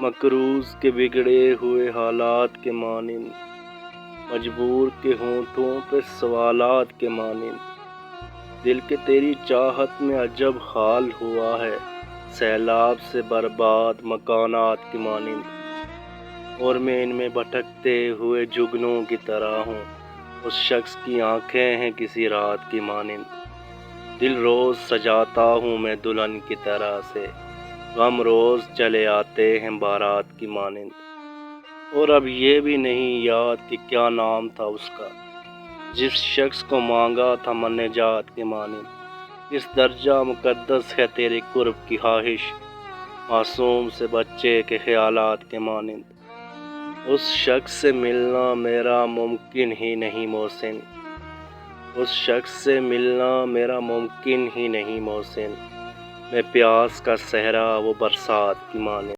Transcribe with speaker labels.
Speaker 1: مقروض کے بگڑے ہوئے حالات کے مانند، مجبور کے ہونٹوں پہ سوالات کے مانند، دل کے تیری چاہت میں عجب حال ہوا ہے، سیلاب سے برباد مکانات کے مانند، اور میں ان میں بھٹکتے ہوئے جگنوں کی طرح ہوں، اس شخص کی آنکھیں ہیں کسی رات کی مانند، دل روز سجاتا ہوں میں دلہن کی طرح سے، غم روز چلے آتے ہیں بارات کی مانند، اور اب یہ بھی نہیں یاد کہ کیا نام تھا اس کا، جس شخص کو مانگا تھا من نجات کے مانند، اس درجہ مقدس ہے تیرے قرب کی خواہش، معصوم سے بچے کے خیالات کے مانند، اس شخص سے ملنا میرا ممکن ہی نہیں محسن، اس شخص سے ملنا میرا ممکن ہی نہیں محسن، میں پیاس کا صحرا وہ برسات کی مانند۔